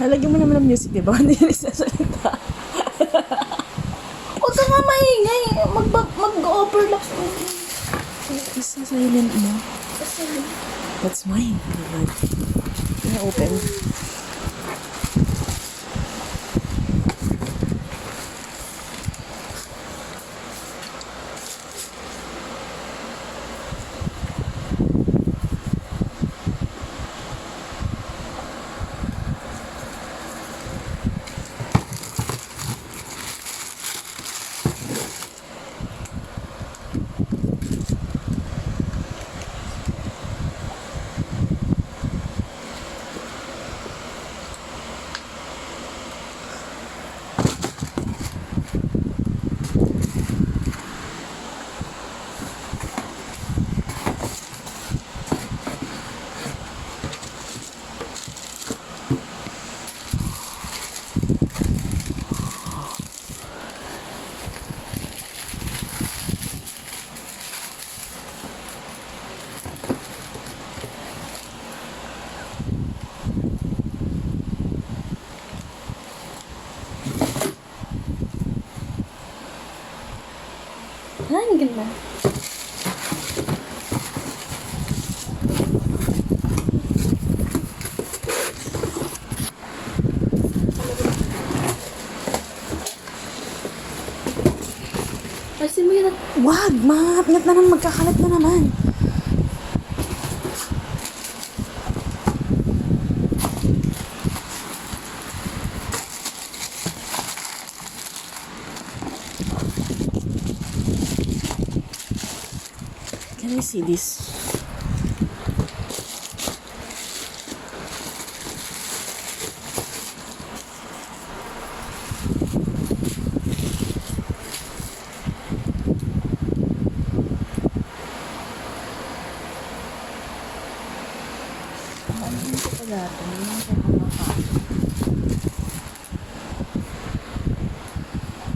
Nalagyan mo naman ng music, diba? Hindi na sasalita. Huwag ka nga maingay. Mag-overlap. Isa silent mo. That's mine. Diba? Open. Ang ganda. Kasi mo yun. Wag! Maapinat na naman. Magkakalat na naman. Can I see this? Ano ito pala ito?